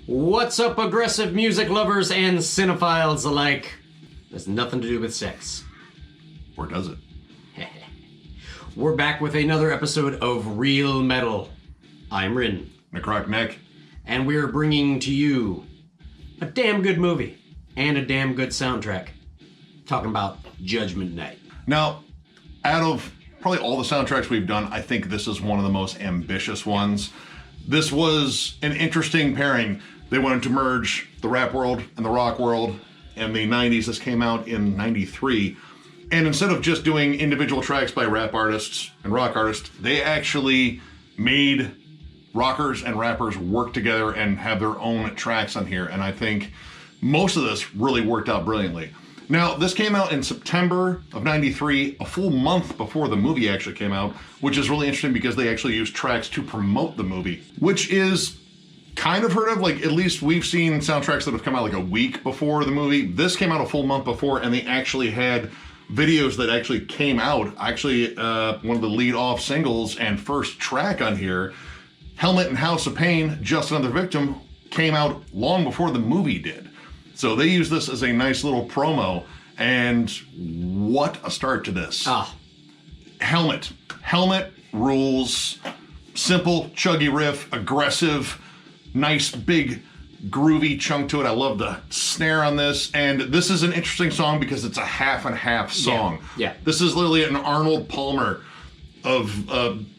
What's up, aggressive music lovers and cinephiles alike? There's nothing to do with sex. Or does it? We're back with another episode of Real Metal. I'm Rin. Necrotic Nick. And we're bringing to you a damn good movie and a damn good soundtrack. Talking about Judgement Night. Now, out of probably all the soundtracks we've done, I think this is one of the most ambitious ones. This was an interesting pairing. They wanted to merge the rap world and the rock world. In the 90s, this came out in 93. And instead of just doing individual tracks by rap artists and rock artists, they actually made rockers and rappers work together and have their own tracks on here. And I think most of this really worked out brilliantly. Now, this came out in September of 93, a full month before the movie actually came out, which is really interesting because they actually used tracks to promote the movie, which is kind of heard of. Like, at least we've seen soundtracks that have come out like a week before the movie. This came out a full month before, and they actually had videos that actually came out. Actually, one of the lead-off singles and first track on here, Helmet and House of Pain, Just Another Victim, came out long before the movie did. So they use this as a nice little promo, and what a start to this. Helmet rules. Simple, chuggy riff, aggressive, nice, big, groovy chunk to it. I love the snare on this, and this is an interesting song because it's a half and half song. Yeah. This is literally an Arnold Palmer of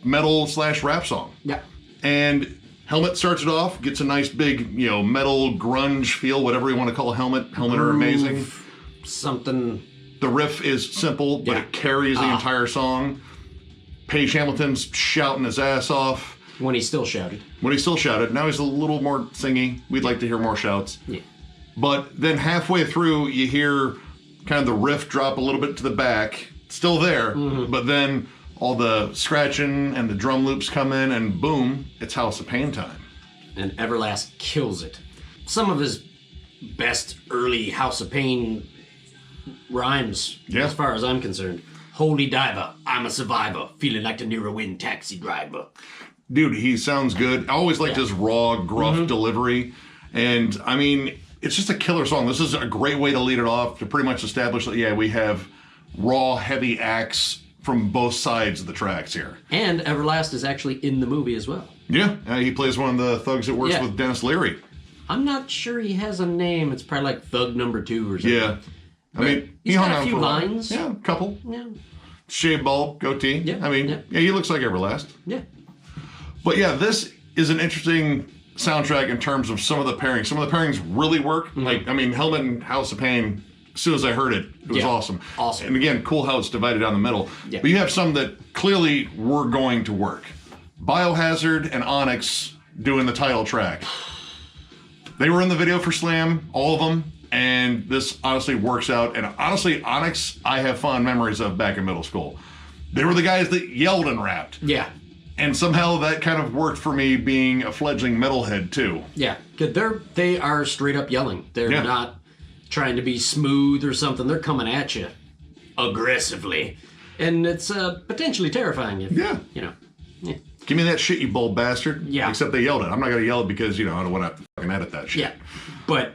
metal / rap song. Yeah. And Helmet starts it off, gets a nice big, metal grunge feel, whatever you want to call Helmet. Helmet are amazing. Something. The riff is simple, but it carries the entire song. Page Hamilton's shouting his ass off. When he still shouted. Now he's a little more singy. We'd like to hear more shouts. Yeah. But then halfway through, you hear kind of the riff drop a little bit to the back. Still there, but then all the scratching and the drum loops come in, and boom, it's House of Pain time. And Everlast kills it. Some of his best early House of Pain rhymes, as far as I'm concerned. Holy diver, I'm a survivor, feeling like the Nero Wind taxi driver. Dude, he sounds good. I always liked his raw, gruff delivery. And, I mean, it's just a killer song. This is a great way to lead it off, to pretty much establish that, we have raw, heavy acts from both sides of the tracks here. And Everlast is actually in the movie as well. Yeah, he plays one of the thugs that works with Dennis Leary. I'm not sure he has a name. It's probably like Thug Number 2 or something. Yeah. I mean, he's got a few lines. Yeah, a couple. Yeah. Shaved bald, goatee. Yeah. I mean, he looks like Everlast. Yeah. But yeah, this is an interesting soundtrack in terms of some of the pairings. Some of the pairings really work. Like, I mean, Helmet and House of Pain, as soon as I heard it, it was awesome. Awesome. And again, cool how it's divided down the middle. Yeah. But you have some that clearly were going to work. Biohazard and Onyx doing the title track. They were in the video for Slam, all of them, and this honestly works out. And honestly, Onyx, I have fond memories of back in middle school. They were the guys that yelled and rapped. Yeah. And somehow that kind of worked for me being a fledgling metalhead too. Yeah, they are straight up yelling. They're not trying to be smooth or something. They're coming at you aggressively, and it's potentially terrifying. If, Give me that shit, you bold bastard. Yeah. Except they yelled it. I'm not gonna yell it because I don't want to fucking edit that shit. Yeah, but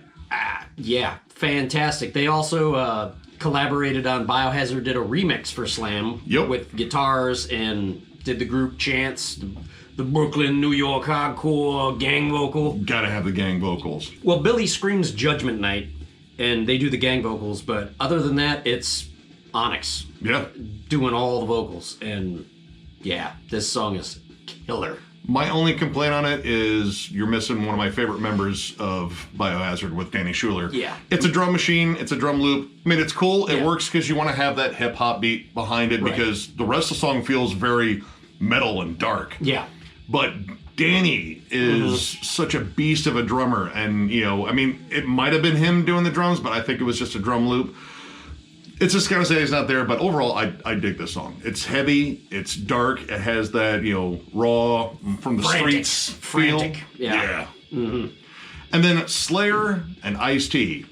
fantastic. They also collaborated on Biohazard. Did a remix for Slam with guitars and did the group chants, the Brooklyn, New York hardcore gang vocal. Gotta have the gang vocals. Well, Billy screams Judgment Night, and they do the gang vocals, but other than that, it's Onyx doing all the vocals. And this song is killer. My only complaint on it is you're missing one of my favorite members of Biohazard with Danny Schuler. Yeah. It's a drum machine, it's a drum loop. I mean, it's cool, it works because you want to have that hip-hop beat behind it because the rest of the song feels very metal and dark. Yeah. But Danny is such a beast of a drummer, and I mean, it might have been him doing the drums, but I think it was just a drum loop. It's just kind of say he's not there, but overall, I dig this song. It's heavy, it's dark, it has that raw from the streets feel. Yeah. And then Slayer and Ice-T.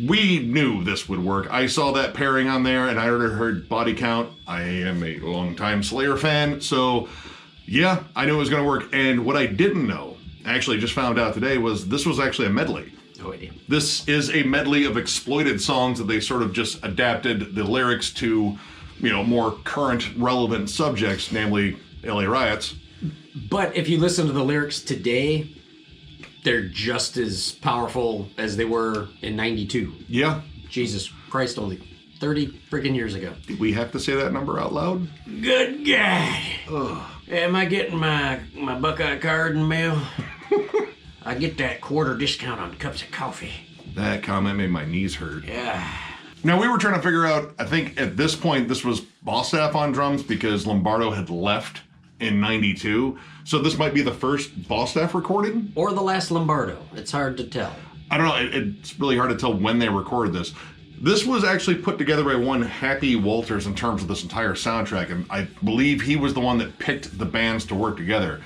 We knew this would work. I saw that pairing on there, and I already heard Body Count. I am a longtime Slayer fan, so yeah, I knew it was going to work. And what I didn't know actually just found out today this was actually a medley. No idea. This is a medley of exploited songs that they sort of just adapted the lyrics to, more current relevant subjects, namely LA riots. But if you listen to the lyrics today, they're just as powerful as they were in 92. Yeah. Jesus Christ, only 30 freaking years ago. Did we have to say that number out loud? Good God. Ugh. Am I getting my Buckeye card in the mail? I get that quarter discount on cups of coffee. That comment made my knees hurt. Yeah. Now, we were trying to figure out, I think at this point, this was Ballstaff on drums because Lombardo had left in 92. So this might be the first Ballstaff recording? Or the last Lombardo. It's hard to tell. I don't know. It's really hard to tell when they recorded this. This was actually put together by one Happy Walters in terms of this entire soundtrack. And I believe he was the one that picked the bands to work together.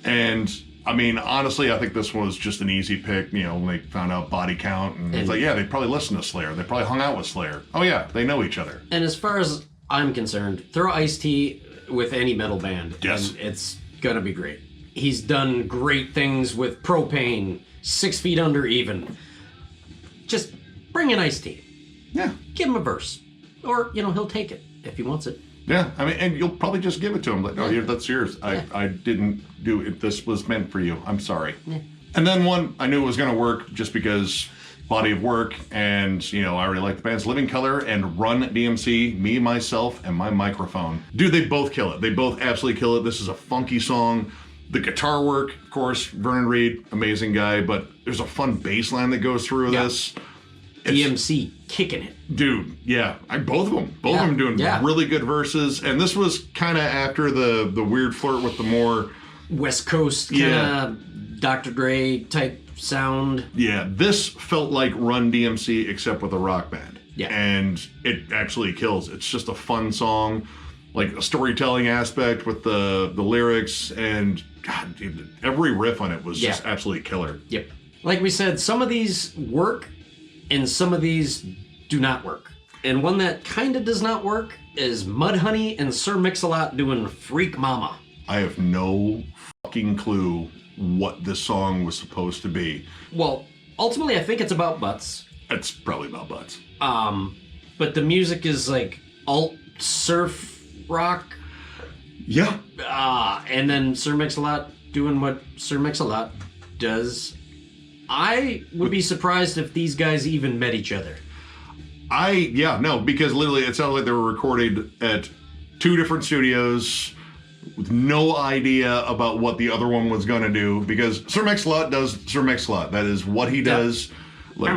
And I mean, honestly, I think this was just an easy pick, when they found out body count. And it's like, yeah, they probably listened to Slayer. They probably hung out with Slayer. Oh, yeah, they know each other. And as far as I'm concerned, throw Ice-T with any metal band. Yes. And it's going to be great. He's done great things with Propane, 6 Feet Under even. Just bring in Ice-T. Yeah. Give him a verse. Or, he'll take it if he wants it. Yeah, I mean, and you'll probably just give it to him. Like, oh, here, that's yours. Yeah. I didn't do it. This was meant for you. I'm sorry. Yeah. And then one I knew was going to work just because body of work, and, I already like the band's Living Color and Run DMC, Me, Myself, and My Microphone. Dude, they both kill it. They both absolutely kill it. This is a funky song. The guitar work, of course, Vernon Reid, amazing guy, but there's a fun bass line that goes through this. DMC kicking it. Dude, yeah. Both of them doing really good verses. And this was kind of after the weird flirt with the more West Coast kind of Dr. Dre type sound. Yeah, this felt like Run DMC except with a rock band. Yeah. And it absolutely kills. It's just a fun song, like a storytelling aspect with the lyrics, and God, dude, every riff on it was just absolutely killer. Yep. Like we said, some of these work and some of these do not work. And one that kind of does not work is Mudhoney and Sir Mix-a-Lot doing Freak Mama. I have no fucking clue what this song was supposed to be. Well, ultimately I think it's about butts. It's probably about butts. But the music is like alt surf rock. Yeah. And then Sir Mix-a-Lot doing what Sir Mix-a-Lot does. I would be surprised if these guys even met each other. Because literally it sounds like they were recorded at 2 different studios with no idea about what the other one was going to do, because Sir Mix-a-Lot does Sir Mix-a-Lot. That is what he does. Like,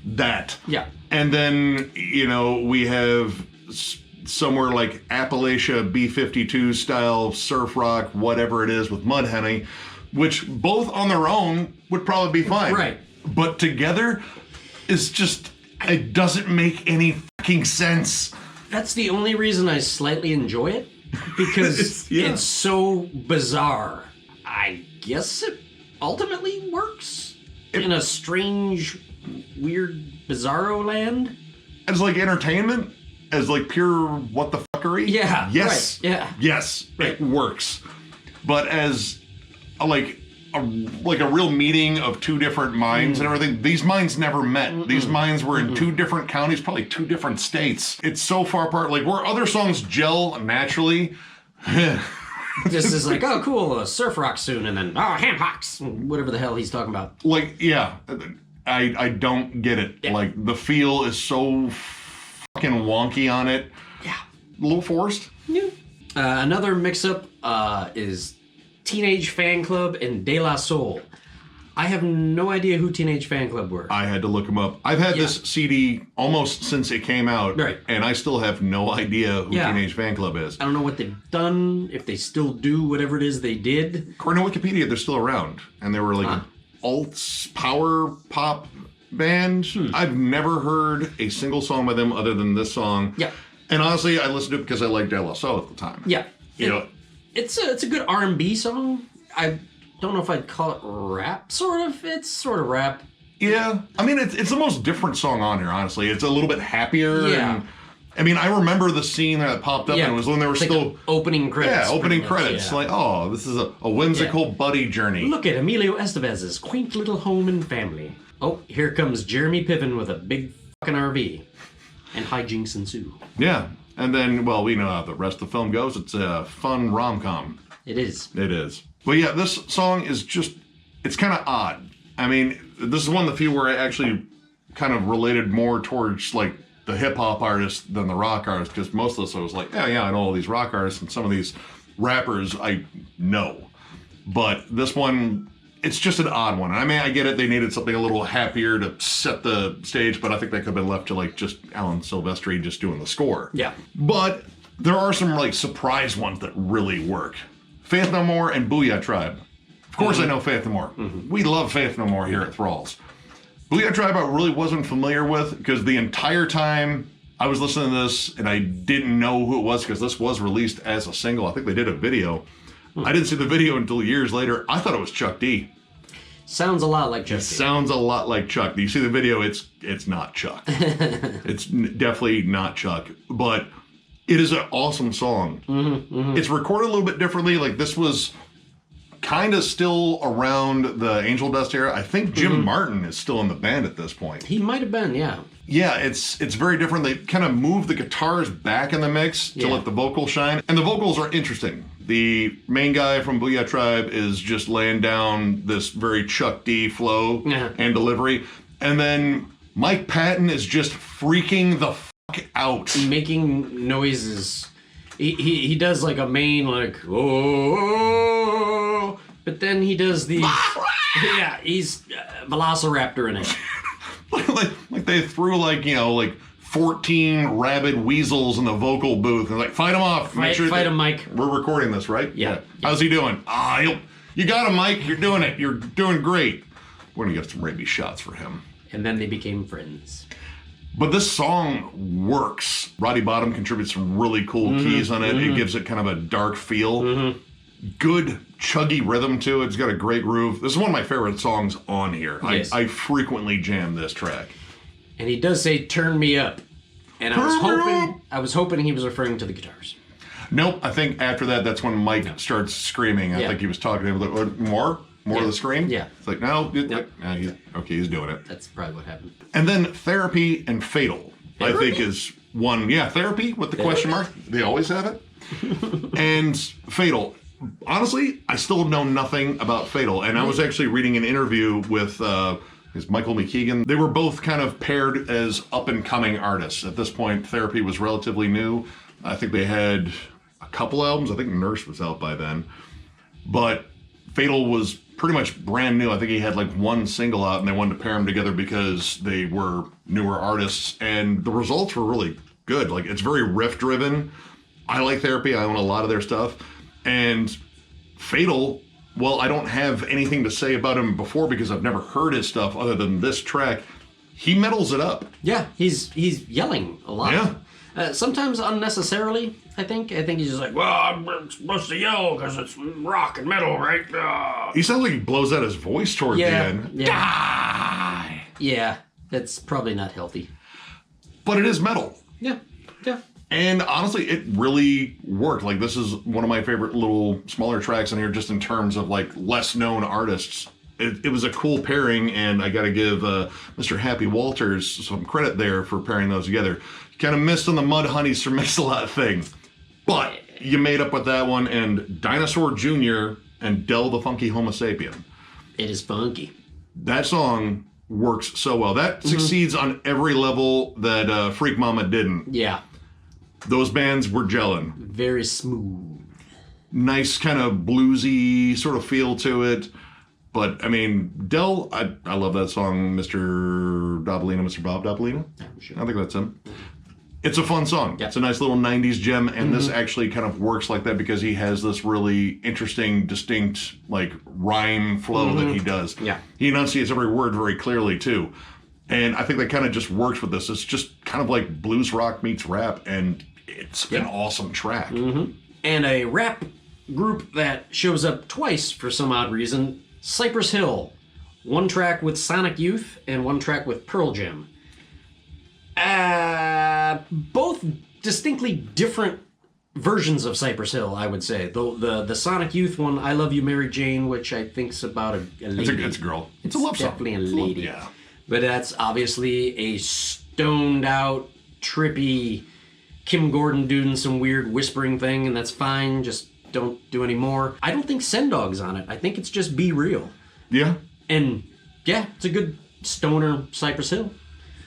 that. Yeah. And then, we have somewhere like Appalachia B-52 style surf rock, whatever it is, with Mudhoney, which both on their own would probably be fine. Right. But together is just, it doesn't make any fucking sense. That's the only reason I slightly enjoy it, because it's so bizarre. I guess it ultimately works in a strange, weird, bizarro land. As like entertainment, as like pure what the fuckery. Yeah. Yes. Right, yeah. Yes. Right. It works. But as a real meeting of 2 different minds and everything, these minds never met. Mm-mm. These minds were in 2 different counties, probably 2 different states. It's so far apart. Like, where other songs gel naturally. This is like, oh, cool, a surf rock soon, and then, ham hocks, whatever the hell he's talking about. Like, yeah, I don't get it. Yeah. Like, the feel is so fucking wonky on it. Yeah. A little forced. Yeah. Another mix-up is Teenage Fanclub and De La Soul. I have no idea who Teenage Fanclub were. I had to look them up. I've had this CD almost since it came out, right, and I still have no idea who Teenage Fanclub is. I don't know what they've done, if they still do whatever it is they did. According to Wikipedia, they're still around, and they were like an alt power pop band. I've never heard a single song by them other than this song. Yeah. And honestly, I listened to it because I liked De La Soul at the time. Yeah. You it's a good R&B song. I don't know if I'd call it rap, sort of. It's sort of rap. Yeah. I mean, it's the most different song on here, honestly. It's a little bit happier. Yeah. I mean, I remember the scene that popped up, and it was when they were still opening credits. Yeah, opening credits. Yeah. Like, oh, this is a whimsical buddy journey. Look at Emilio Estevez's quaint little home and family. Oh, here comes Jeremy Piven with a big fucking RV, and hijinks ensue. Yeah, and then, well, we know how the rest of the film goes. It's a fun rom-com. It is. It is. But yeah, this song is just, it's kind of odd. I mean, this is one of the few where I actually kind of related more towards, like, the hip-hop artist than the rock artist, because most of this I was like, yeah, I know all these rock artists, and some of these rappers I know. But this one, it's just an odd one. I mean, I get it, they needed something a little happier to set the stage, but I think that could have been left to, like, just Alan Silvestri just doing the score. Yeah. But there are some, like, surprise ones that really work. Faith No More and Booyah Tribe. Of course I know Faith No More. We love Faith No More here at Thralls. Booyah Tribe I really wasn't familiar with, because the entire time I was listening to this and I didn't know who it was, because this was released as a single. I think they did a video. I didn't see the video until years later. I thought it was Chuck D. Sounds a lot like Chuck D. Sounds a lot like Chuck D. You see the video, it's not Chuck. It's definitely not Chuck. But it is an awesome song. It's recorded a little bit differently. Like, this was kind of still around the Angel Dust era. I think Jim Martin is still in the band at this point. He might have been, yeah. Yeah, it's very different. They kind of move the guitars back in the mix to let the vocals shine. And the vocals are interesting. The main guy from Booyah Tribe is just laying down this very Chuck D flow and delivery. And then Mike Patton is just freaking the fuck out. Making noises. He does like a main, like, oh, but then he does the, yeah, he's Velociraptor in it. like they threw, like, you know, like 14 rabid weasels in the vocal booth and like, fight them off. Fight him, Mike. We're recording this, right? Yeah. How's he doing? You got him, Mike. You're doing it. You're doing great. We're gonna get some rabies shots for him. And then they became friends. But this song works. Roddy Bottom contributes some really cool keys on it. It gives it kind of a dark feel. Good chuggy rhythm to it. It's got a great groove. This is one of my favorite songs on here. Yes. I frequently jam this track. And he does say "Turn me up," and I was hoping he was referring to the guitars. Nope. I think after that, that's when Mike starts screaming. I think he was talking to him like, more of the scream. Yeah. It's like, no, he's doing it. That's probably what happened. And then Therapy and Fatal, I think, is one. Yeah, Therapy with the question mark. They always have it. And Fatal. Honestly, I still know nothing about Fatal. And I was actually reading an interview with Michael McKeegan. They were both kind of paired as up-and-coming artists. At this point, Therapy was relatively new. I think they had a couple albums. I think Nurse was out by then. But Fatal was pretty much brand new. I think he had like one single out, and they wanted to pair them together because they were newer artists. And the results were really good. Like, it's very riff-driven. I like Therapy. I own a lot of their stuff. And Fatal, well, I don't have anything to say about him before because I've never heard his stuff other than this track. He metals it up. Yeah, he's yelling a lot. Yeah. Sometimes unnecessarily, I think. I think he's just like, well, I'm supposed to yell because it's rock and metal, right? He sounds like he blows out his voice toward the end. Yeah. Die! Yeah, that's probably not healthy. But it is metal. Yeah. And honestly, it really worked. Like, this is one of my favorite little smaller tracks on here, just in terms of like less known artists. It was a cool pairing, and I got to give Mr. Happy Walters some credit there for pairing those together. Kind of missed on the Mudhoney and Sir Mix-a-Lot thing, but you made up with that one. And Dinosaur Jr. and Del the Funky Homo Sapien. It is funky. That song works so well. That succeeds on every level that Freak Mama didn't. Yeah. Those bands were gelling. Very smooth. Nice kind of bluesy sort of feel to it. But, I mean, Del, I love that song, Mr. Dobalina, Mr. Bob Dobalina. Sure. I think that's him. It's a fun song. Yeah. It's a nice little 90s gem, and this actually kind of works like that because he has this really interesting, distinct, like, rhyme flow that he does. Yeah. He enunciates every word very clearly, too. And I think that kind of just works with this. It's just kind of like blues rock meets rap, and it's an awesome track. And a rap group that shows up twice for some odd reason, Cypress Hill. One track with Sonic Youth and one track with Pearl Jam. Both distinctly different versions of Cypress Hill, I would say. The Sonic Youth one, I Love You, Mary Jane, which I think's about a lady. It's a girl. It's a love song. Definitely a lady. Yeah. But that's obviously a stoned out, trippy Kim Gordon doing some weird whispering thing, and that's fine. Just don't do any more. I don't think Send Dog's on it. I think it's just Be Real. Yeah. And yeah, it's a good stoner Cypress Hill.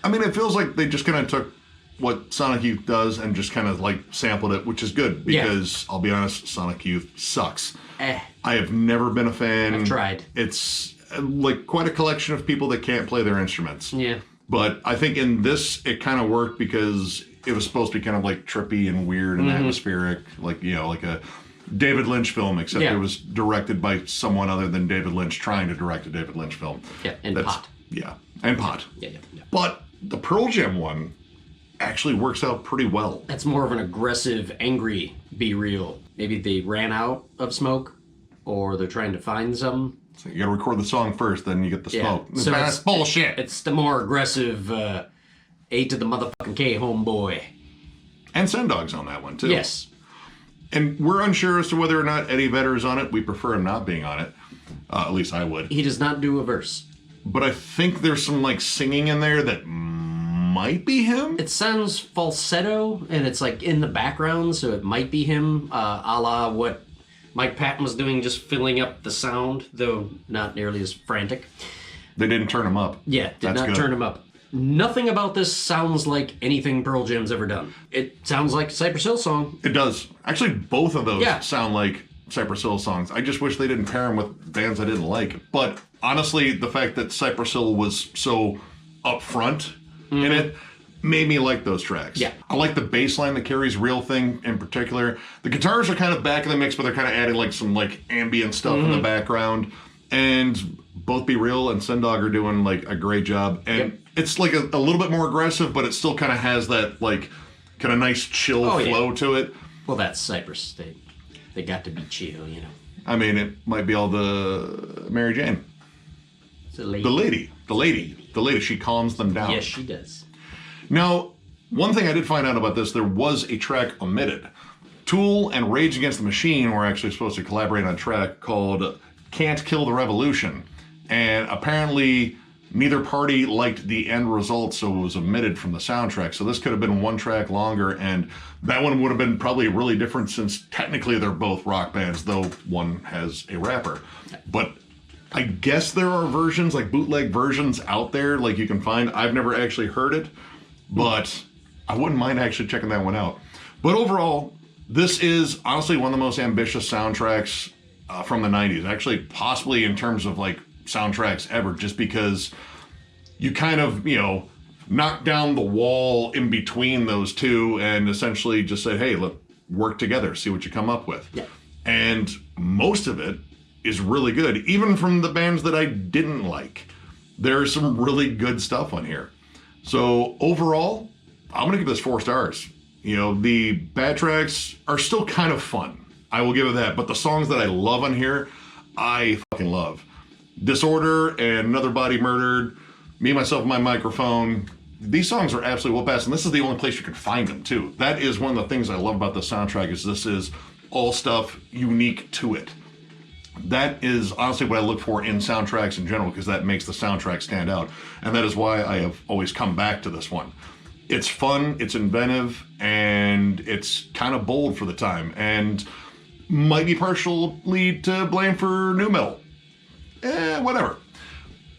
I mean, it feels like they just kind of took what Sonic Youth does and just kind of like sampled it, which is good because I'll be honest, Sonic Youth sucks. I have never been a fan. I've tried. It's like quite a collection of people that can't play their instruments. Yeah. But I think in this, it kind of worked because it was supposed to be kind of like trippy and weird and atmospheric, like, you know, like a David Lynch film, except it was directed by someone other than David Lynch trying to direct a David Lynch film. Yeah, and Pot. Yeah, and Pot. Yeah. But the Pearl Jam one actually works out pretty well. That's more of an aggressive, angry Be Real. Maybe they ran out of smoke, or they're trying to find some. So you gotta record the song first, then you get the smoke. So that's bullshit. It's the more aggressive A to the motherfucking K, homeboy. And Send Dog's on that one, too. Yes. And we're unsure as to whether or not Eddie Vedder is on it. We prefer him not being on it. At least I would. He does not do a verse. But I think there's some, like, singing in there that might be him. It sounds falsetto, and it's, like, in the background, so it might be him, a la what Mike Patton was doing, just filling up the sound, though not nearly as frantic. They didn't turn him up. Yeah, did not turn him up. Nothing about this sounds like anything Pearl Jam's ever done. It sounds like a Cypress Hill song. It does. Actually, both of those sound like Cypress Hill songs. I just wish they didn't pair them with bands I didn't like. But honestly, the fact that Cypress Hill was so upfront in it made me like those tracks. Yeah. I like the bass line that carries Real Thing in particular. The guitars are kind of back in the mix, but they're kind of adding like some like ambient stuff in the background. And both Be Real and Send Dog are doing like a great job. And it's like a little bit more aggressive, but it still kind of has that like kind of nice chill flow to it. Well, that's Cypress. They got to be chill, you know. I mean, it might be all the Mary Jane. It's a lady. The lady. She calms them down. Yes, she does. Now, one thing I did find out about this, there was a track omitted. Tool and Rage Against the Machine were actually supposed to collaborate on a track called Can't Kill the Revolution. And apparently neither party liked the end result, so it was omitted from the soundtrack. So this could have been one track longer, and that one would have been probably really different since technically they're both rock bands, though one has a rapper. But I guess there are versions, like bootleg versions out there, like you can find. I've never actually heard it, but I wouldn't mind actually checking that one out. But overall, this is honestly one of the most ambitious soundtracks from the 90s. Actually, possibly in terms of like soundtracks ever, just because you kind of, you know, knock down the wall in between those two and essentially just say, hey, look, work together, see what you come up with. Yeah. And most of it is really good, even from the bands that I didn't like. There's some really good stuff on here. So overall, I'm going to give this 4 stars. You know, the bad tracks are still kind of fun. I will give it that. But the songs that I love on here, I fucking love. Disorder and Another Body Murdered, Me, Myself, and My Microphone. These songs are absolutely well past, and this is the only place you can find them, too. That is one of the things I love about the soundtrack, is this is all stuff unique to it. That is honestly what I look for in soundtracks in general, because that makes the soundtrack stand out. And that is why I have always come back to this one. It's fun, it's inventive, and it's kind of bold for the time, and might be partially to blame for nu metal. Whatever.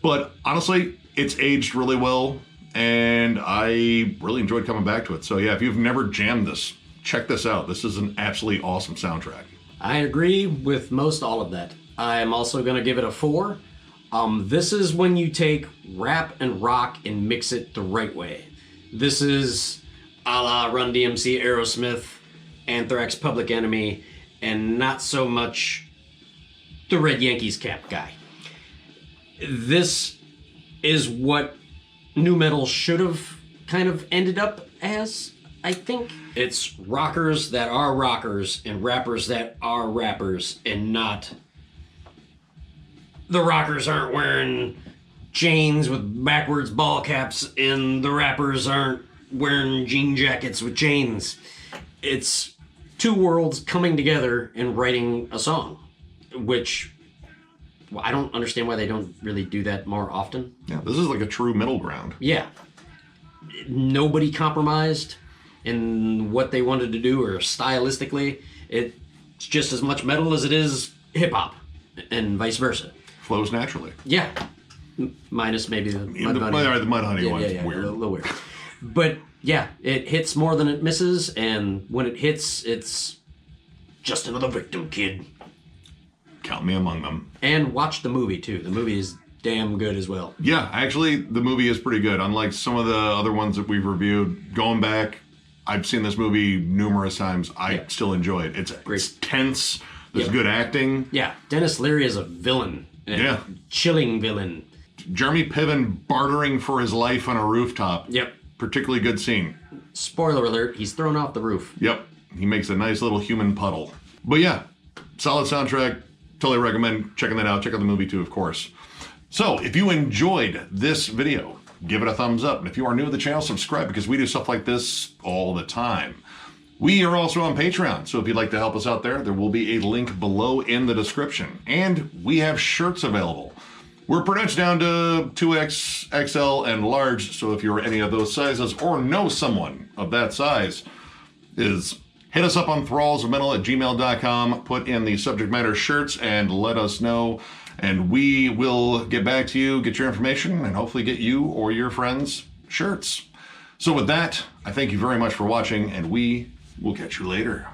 But honestly, it's aged really well, and I really enjoyed coming back to it. So yeah, if you've never jammed this, check this out. This is an absolutely awesome soundtrack. I agree with most all of that. I'm also going to give it a 4. This is when you take rap and rock and mix it the right way. This is a la Run DMC, Aerosmith, Anthrax, Public Enemy, and not so much the Red Yankees cap guy. This is what nu metal should have kind of ended up as, I think. It's rockers that are rockers and rappers that are rappers, and not the rockers aren't wearing chains with backwards ball caps and the rappers aren't wearing jean jackets with chains. It's two worlds coming together and writing a song, which I don't understand why they don't really do that more often. Yeah, this is like a true middle ground. Yeah. Nobody compromised in what they wanted to do or stylistically. It's just as much metal as it is hip-hop and vice versa. Flows naturally. Yeah. Minus maybe the Mudhoney. The Mudhoney one's weird. A little weird. But yeah, it hits more than it misses, and when it hits, it's just another victim, kid. Count me among them. And watch the movie, too. The movie is damn good as well. Yeah, actually, the movie is pretty good. Unlike some of the other ones that we've reviewed, going back, I've seen this movie numerous times. I still enjoy it. It's tense. There's good acting. Yeah, Dennis Leary is a villain. Yeah. Chilling villain. Jeremy Piven bartering for his life on a rooftop. Yep. Particularly good scene. Spoiler alert, he's thrown off the roof. Yep. He makes a nice little human puddle. But yeah, solid soundtrack. Totally recommend checking that out. Check out the movie too, of course. So if you enjoyed this video, give it a thumbs up. And if you are new to the channel, subscribe, because we do stuff like this all the time. We are also on Patreon, so if you'd like to help us out there, there will be a link below in the description. And we have shirts available. We're pretty much down to 2X, XL, and large, so if you're any of those sizes or know someone of that size, hit us up on thrallsofmetal@gmail.com, put in the subject matter shirts, and let us know. And we will get back to you, get your information, and hopefully get you or your friends shirts. So with that, I thank you very much for watching, and we will catch you later.